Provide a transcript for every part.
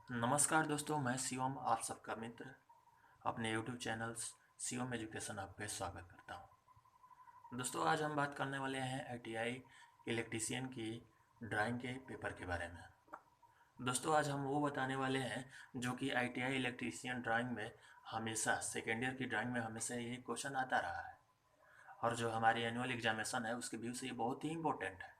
नमस्कार दोस्तों, मैं शिवम आप सबका मित्र अपने YouTube channel Shivam education hub पे स्वागत करता हूं। दोस्तों, आज हम बात करने वाले हैं ITI इलेक्ट्रीशियन की ड्राइंग के पेपर के बारे में। दोस्तों, आज हम वो बताने वाले हैं जो कि ITI इलेक्ट्रीशियन ड्राइंग में हमेशा सेकेंड ईयर की ड्राइंग में हमेशा ये क्वेश्चन आता रहा है और जो हमारी एनुअल एग्जामिनेशन है उसके व्यू से ये बहुत ही इंपॉर्टेंट है।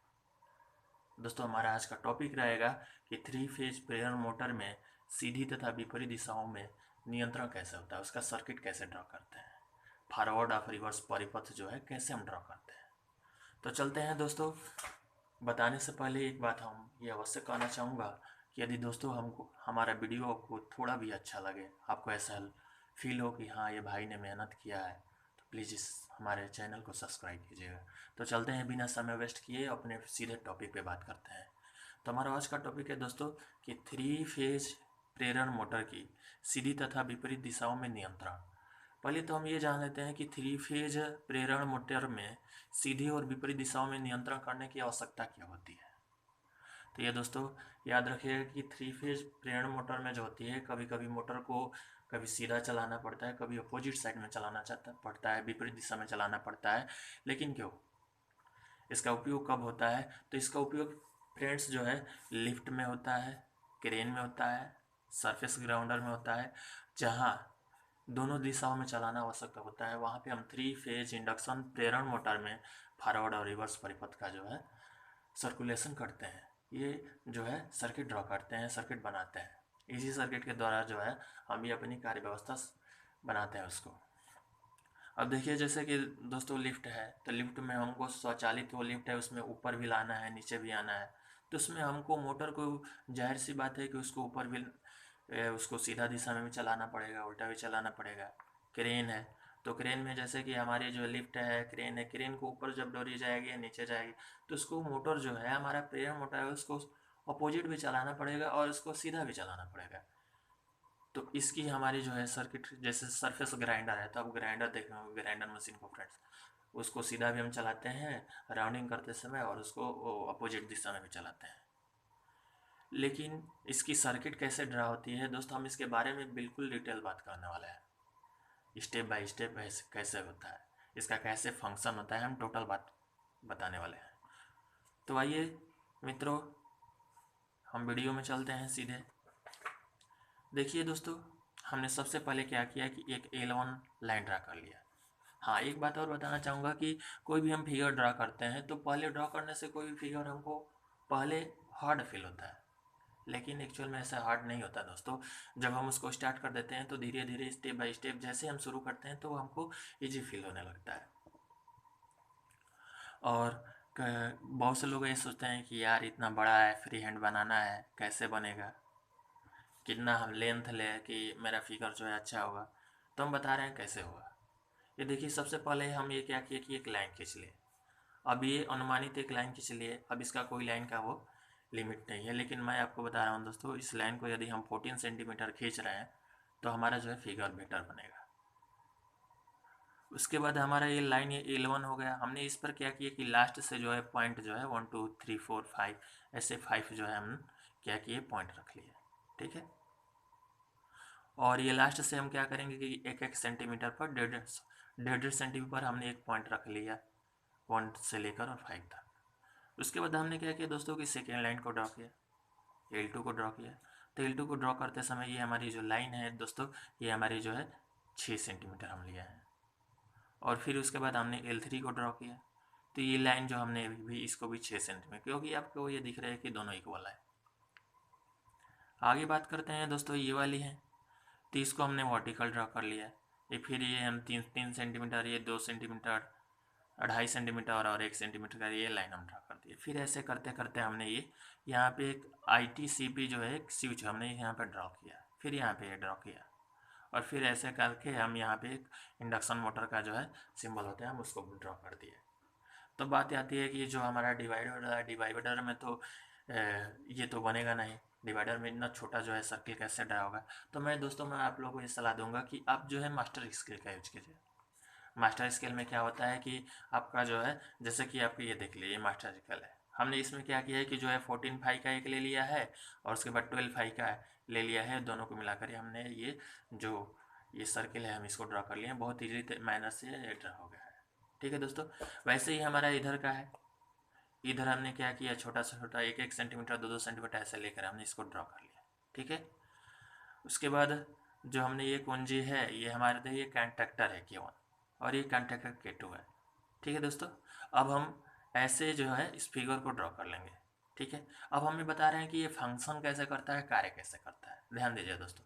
दोस्तों, हमारा आज का टॉपिक रहेगा कि थ्री फेज प्रेरण मोटर में सीधी तथा विपरीत दिशाओं में नियंत्रण कैसे होता है, उसका सर्किट कैसे ड्रॉ करते हैं, फॉरवर्ड और रिवर्स परिपथ जो है कैसे हम ड्रॉ करते हैं। तो चलते हैं दोस्तों। बताने से पहले एक बात हम ये अवश्य कहना चाहूँगा कि यदि दोस्तों हमको हमारा वीडियो आपको थोड़ा भी अच्छा लगे, आपको ऐसा फील हो कि हाँ ये भाई ने मेहनत किया है, तो प्लीज़ इस हमारे चैनल को सब्सक्राइब कीजिएगा। तो चलते हैं बिना समय वेस्ट किए अपने सीधे टॉपिक पे बात करते हैं। तो हमारा आज का टॉपिक है दोस्तों कि थ्री फेज प्रेरण मोटर की सीधी तथा विपरीत दिशाओं में नियंत्रण। पहले तो हम ये जान लेते हैं कि थ्री फेज प्रेरण मोटर में सीधी और विपरीत दिशाओं में नियंत्रण करने की आवश्यकता क्या होती है। तो ये दोस्तों याद रखिएगा कि थ्री फेज प्रेरण मोटर में जो होती है, कभी कभी मोटर को कभी सीधा चलाना पड़ता है, कभी अपोजिट साइड में चलाना चाहता पड़ता है, विपरीत दिशा में चलाना पड़ता है। लेकिन क्यों, इसका उपयोग कब होता है? तो इसका उपयोग फ्रेंड्स जो है लिफ्ट में होता है, क्रेन में होता है, सरफेस ग्राउंडर में होता है। जहाँ दोनों दिशाओं में चलाना आवश्यक होता है वहाँ पे हम थ्री फेज इंडक्शन प्रेरण मोटर में फॉरवर्ड और रिवर्स परिपथ का जो है सर्कुलेशन करते हैं। ये जो है सर्किट ड्रॉ करते हैं, सर्किट बनाते हैं। इसी सर्किट के द्वारा जो है हम ये अपनी कार्य व्यवस्था बनाते हैं उसको। अब देखिए, जैसे कि दोस्तों लिफ्ट है, तो लिफ्ट में हमको स्वचालित वो लिफ्ट है, उसमें ऊपर भी लाना है नीचे भी आना है। तो उसमें हमको मोटर को जाहिर सी बात है कि उसको ऊपर भी उसको सीधा दिशा में भी चलाना पड़ेगा, उल्टा भी चलाना पड़ेगा। क्रेन है, तो क्रेन में जैसे कि हमारी जो लिफ्ट है, क्रेन है, क्रेन को ऊपर जब डोरी जाएगी या नीचे जाएगी तो उसको मोटर जो है, हमारा प्रेरण मोटर है, उसको अपोजिट भी चलाना पड़ेगा और उसको सीधा भी चलाना पड़ेगा। तो इसकी हमारी जो है सर्किट, जैसे सरफेस ग्राइंडर है, तो अब ग्राइंडर देख रहे हो, ग्राइंडर मशीन को फ्रेंड्स, उसको सीधा भी हम चलाते हैं राउंडिंग करते समय और उसको अपोजिट दिशा में भी चलाते हैं। लेकिन इसकी सर्किट कैसे ड्रा होती है दोस्तों, हम इसके बारे में बिल्कुल डिटेल बात करने वाले हैं। स्टेप बाय स्टेप कैसे होता है, इसका कैसे फंक्शन होता है, हम टोटल बात बताने वाले हैं। तो आइए मित्रों, हम वीडियो में चलते हैं सीधे। देखिए दोस्तों, हमने सबसे पहले क्या किया कि एक L1 लाइन ड्रा कर लिया। हाँ, एक बात और बताना चाहूँगा कि कोई भी हम फिगर ड्रा करते हैं तो पहले ड्रा करने से कोई भी फिगर हमको पहले हार्ड फील होता है, लेकिन एक्चुअल में ऐसा हार्ड नहीं होता दोस्तों। जब हम उसको स्टार्ट कर देते हैं तो धीरे धीरे स्टेप बाय स्टेप जैसे हम शुरू करते हैं तो हमको ईजी फील होने लगता है। और बहुत से लोग ये सोचते हैं कि यार इतना बड़ा है, फ्री हैंड बनाना है, कैसे बनेगा, कितना हम लेंथ ले कि मेरा फिगर जो है अच्छा होगा। तो हम बता रहे हैं कैसे होगा। ये देखिए, सबसे पहले हम ये क्या किए कि एक लाइन खींच लिए। अब ये अनुमानित एक लाइन खींच लिए, अब इसका कोई लाइन का वो लिमिट नहीं है, लेकिन मैं आपको बता रहा हूँ दोस्तों, इस लाइन को यदि हम 14 सेंटीमीटर खींच रहे हैं तो हमारा जो है फिगर बेटर बनेगा। उसके बाद हमारा ये लाइन ये L1 हो गया। हमने इस पर क्या किया कि लास्ट से जो है पॉइंट जो है 1 2 3 4 5 ऐसे 5 जो है हम क्या किए पॉइंट रख लिए। ठीक है, और ये लास्ट से हम क्या करेंगे कि एक एक सेंटीमीटर पर डेढ़ डेढ़ सेंटीमीटर पर हमने एक पॉइंट रख लिया, 1 से लेकर और 5 तक। उसके बाद हमने क्या किया दोस्तों कि सेकेंड लाइन को ड्रॉ किया, L2 को ड्रॉ किया। तो L2 को ड्रॉ करते समय ये हमारी जो लाइन है दोस्तों, ये हमारी जो है 6 सेंटीमीटर हम लिया है। और फिर उसके बाद हमने L3 को ड्रॉ किया, तो ये लाइन जो हमने भी इसको भी 6 सेंटीमीटर, क्योंकि आपको ये दिख रहा है कि दोनों इक्वल है। आगे बात करते हैं दोस्तों, ये वाली है, तो इसको हमने वर्टिकल ड्रॉ कर लिया। ये फिर ये हम 3 सेंटीमीटर, ये 2 सेंटीमीटर, 2.5 सेंटीमीटर और 1 सेंटीमीटर का ये लाइन हम ड्रा कर दिए। फिर ऐसे करते करते हमने ये यहाँ पे एक ITCP जो है एक स्विच हमने यहाँ पे ड्रॉ किया, फिर यहाँ पे ड्रॉ किया, और फिर ऐसे करके हम यहाँ पे एक इंडक्शन मोटर का जो है सिंबल होता है हम उसको ड्रॉ कर दिए। तो बात आती है कि जो हमारा डिवाइडर है, डिवाइडर में तो ये तो बनेगा नहीं, डिवाइडर में इतना छोटा जो है सर्किल कैसे ड्रा होगा। तो मैं दोस्तों मैं आप लोगों को ये सलाह दूंगा कि आप जो है मास्टर स्केल का यूज कीजिए। मास्टर स्केल में क्या होता है कि आपका जो है, जैसे कि आपके ये देख लीजिए मास्टर स्केल है, हमने इसमें क्या किया है कि जो है 14 फाई का एक ले लिया है और उसके बाद 12 फाई का ले लिया है, दोनों को मिलाकर हमने ये सर्किल है हम इसको ड्रा कर लिए हैं। बहुत ईजी मैनर से ये ड्रा हो गया है। ठीक है दोस्तों, वैसे ही हमारा इधर का है। इधर हमने क्या किया, छोटा सा छोटा 1-1 सेंटीमीटर 2-2 सेंटीमीटर ऐसे लेकर हमने इसको ड्रा कर लिया। ठीक है, उसके बाद जो हमने ये कुंजी है ये हमारे ये कंडक्टर है K1 और ये कंडक्टर K2 है। ठीक है दोस्तों, अब हम ऐसे जो है इस फिगर को ड्रॉ कर लेंगे। ठीक है, अब हमें बता रहे हैं कि ये फंक्शन कैसे करता है, कार्य कैसे करता है। ध्यान दीजिए दोस्तों,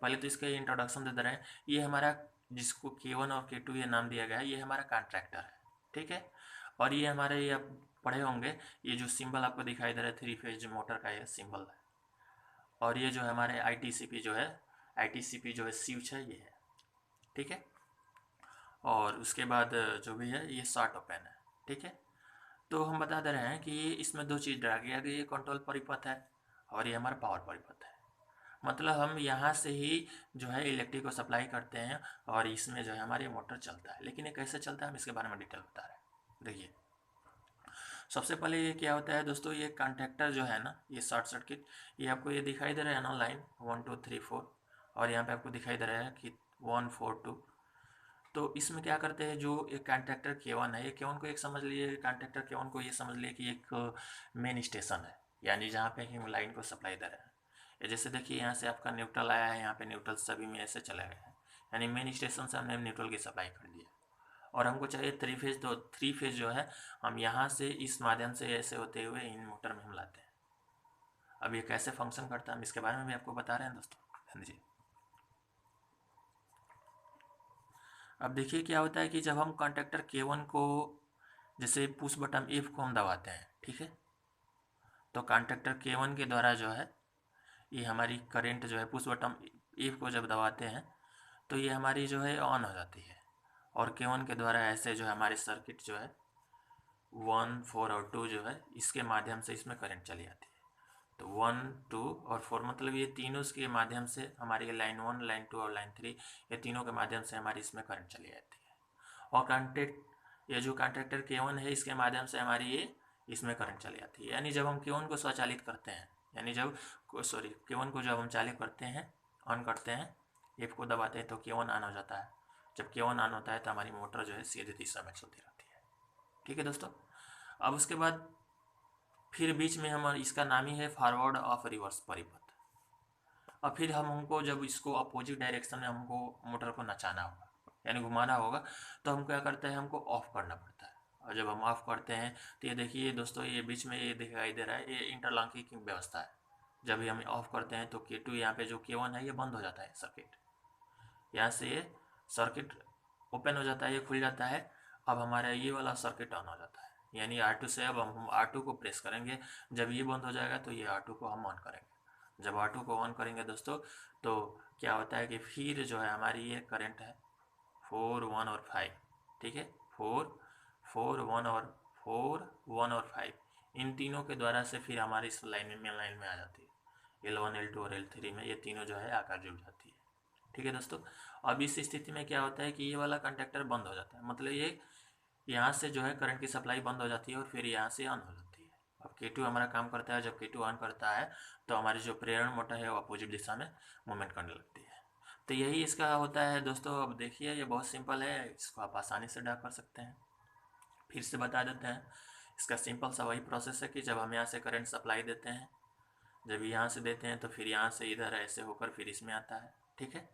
पहले तो इसका इंट्रोडक्शन दे रहे हैं। ये हमारा जिसको K1 और K2 ये नाम दिया गया है, ये हमारा कॉन्ट्रैक्टर है। ठीक है, और ये हमारे ये आप पढ़े होंगे, ये जो सिंबल आपको दिखाई दे रहा है 3 फेज मोटर का ये सिंबल है। और ये जो हमारे ITCP जो है स्विच है ये है। ठीक है, और उसके बाद जो भी है ये शॉर्ट ओपन है। ठीक है, तो हम बता दे रहे हैं कि इसमें दो चीज़ ड्रा किया गया, ये कंट्रोल परिपथ है और ये हमारा पावर परिपथ है। मतलब हम यहाँ से ही जो है इलेक्ट्रिक को सप्लाई करते हैं और इसमें जो है हमारी मोटर चलता है। लेकिन ये कैसे चलता है हम इसके बारे में डिटेल बता रहे हैं। देखिए, सबसे पहले ये क्या होता है दोस्तों, ये कॉन्टैक्टर जो है ना, ये शॉर्ट सर्किट, ये आपको ये दिखाई दे रहा है ना, लाइन 1 2 3 4 और यहाँ पे आपको दिखाई दे रहा है कि 1 4 2। तो इसमें क्या करते हैं, जो एक कॉन्टैक्टर K1 है, ये K1 को एक समझ लिए, कॉन्टैक्टर K1 को ये समझ लिए कि एक मेन स्टेशन है, यानी जहाँ पे हम लाइन को सप्लाई दे रहे हैं। ये जैसे देखिए यहाँ से आपका न्यूट्रल आया है, यहाँ पे न्यूट्रल सभी में ऐसे चले गए हैं, यानी मेन स्टेशन से हमने न्यूट्रल की सप्लाई कर दी है। और हमको चाहिए 3 फेज, तो 3 फेज जो है हम यहाँ से इस माध्यम से ऐसे होते हुए इन मोटर में हम लाते हैं। अब ये कैसे फंक्शन करता है हम इसके बारे में भी आपको बता रहे हैं दोस्तों, ध्यान दीजिए। अब देखिए क्या होता है कि जब हम कॉन्टैक्टर K1 को, जैसे पुश बटन F को हम दबाते हैं, ठीक है, तो कॉन्टैक्टर K1 के द्वारा जो है ये हमारी करंट जो है पुश बटन F को जब दबाते हैं तो ये हमारी जो है ऑन हो जाती है और K1 के द्वारा ऐसे जो है हमारी सर्किट जो है 1 4 और 2 जो है इसके माध्यम से इसमें करंट चली जाती है। तो 1 2 और 4 मतलब ये तीनों के माध्यम से हमारी लाइन 1 लाइन 2 और लाइन 3 ये तीनों के माध्यम से हमारी इसमें करंट चली जाती है। और कॉन्टैक्ट ये जो कॉन्टैक्टर K1 है इसके माध्यम से हमारी ये इसमें करंट चली जाती है। यानी जब हम K1 को स्वचालित करते हैं, यानी जब K1 को जब हम चालित करते हैं, ऑन करते हैं, F को दबाते हैं तो K1 ऑन हो जाता है। जब K1 ऑन होता है तो हमारी मोटर जो है सीधी दिशा में चलती रहती है। ठीक है दोस्तों, अब उसके बाद फिर बीच में हम इसका नाम ही है फॉरवर्ड ऑफ रिवर्स परिपथ। और फिर हमको जब इसको अपोजिट डायरेक्शन में हमको मोटर को नचाना होगा, यानी घुमाना होगा, तो हम क्या करते हैं, हमको ऑफ करना पड़ता है। और जब हम ऑफ करते हैं तो ये देखिए दोस्तों, ये बीच में ये दिखाई दे रहा है, ये इंटरलॉकिंग की व्यवस्था है। जब भी हम ऑफ करते हैं तो K2 यहाँ पे जो K1 है ये बंद हो जाता है सर्किट, यहाँ से ये सर्किट ओपन हो जाता है, ये खुल जाता है। अब हमारा ये वाला सर्किट ऑन हो जाता है, यानी R2 से अब हम R2 को प्रेस करेंगे। जब ये बंद हो जाएगा तो ये R2 को हम ऑन करेंगे। जब R2 को ऑन करेंगे दोस्तों तो क्या होता है कि फिर जो है हमारी ये करंट है 4 1 और 5। ठीक है, 4 4 1 और 4 1 और 5 इन तीनों के द्वारा से फिर हमारी इस लाइन में आ जाती है। L1 L2 और L3 में ये तीनों जो है आकर जुड़ जाती है। ठीक है दोस्तों, अब इस स्थिति में क्या होता है कि ये वाला कंडक्टर बंद हो जाता है, मतलब ये यहाँ से जो है करंट की सप्लाई बंद हो जाती है और फिर यहाँ से ऑन हो जाती है। अब K2 हमारा काम करता है, जब K2 ऑन करता है तो हमारी जो प्रेरण मोटर है वो अपोजिट दिशा में मूवमेंट करने लगती है। तो यही इसका होता है दोस्तों। अब देखिए ये बहुत सिंपल है, इसको आप आसानी से ड्रा कर सकते हैं। फिर से बता देते हैं, इसका सिंपल सा वही प्रोसेस है कि जब हम यहाँ से करंट सप्लाई देते हैं, जब यहाँ से देते हैं तो फिर यहाँ से इधर ऐसे होकर फिर इसमें आता है। ठीक है,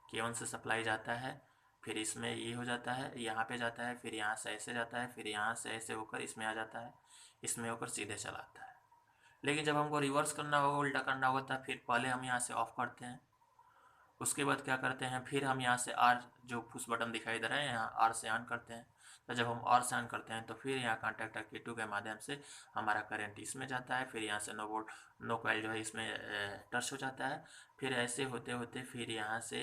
K1 से सप्लाई जाता है, फिर इसमें ये हो जाता है, यहाँ पे जाता है, फिर यहाँ से ऐसे जाता है, फिर यहाँ से ऐसे होकर इसमें आ जाता है, इसमें होकर सीधे चला आता है। लेकिन जब हमको रिवर्स करना होगा, उल्टा करना होगा, तो फिर पहले हम यहाँ से ऑफ करते हैं, उसके बाद क्या करते हैं, फिर हम यहाँ से R जो पुश बटन दिखाई दे रहा है यहाँ R से ऑन करते हैं। तो जब हम R से ऑन करते हैं तो फिर यहाँ कॉन्टैक्टर K2 के माध्यम से हमारा करंट इसमें जाता है, फिर यहाँ से नो कॉइल जो है इसमें टच हो जाता है। फिर ऐसे होते होते फिर यहाँ से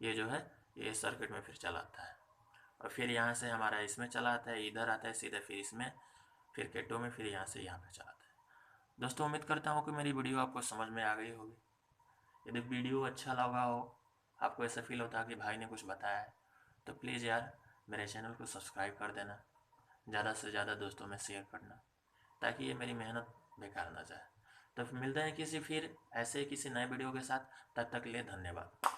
ये जो है ये सर्किट में फिर चला आता है और फिर यहाँ से हमारा इसमें चला आता है, इधर आता है सीधे, फिर इसमें, फिर K2 में, फिर यहाँ से यहाँ पे चला आता है। दोस्तों उम्मीद करता हूँ कि मेरी वीडियो आपको समझ में आ गई होगी। यदि वीडियो अच्छा लगा हो, आपको ऐसा फील होता है कि भाई ने कुछ बताया है, तो प्लीज़ यार मेरे चैनल को सब्सक्राइब कर देना, ज़्यादा से ज़्यादा दोस्तों में शेयर करना। ताकि ये मेरी मेहनत बेकार ना जाए। तो मिलते हैं किसी फिर ऐसे किसी नए वीडियो के साथ, तब तक के लिए धन्यवाद।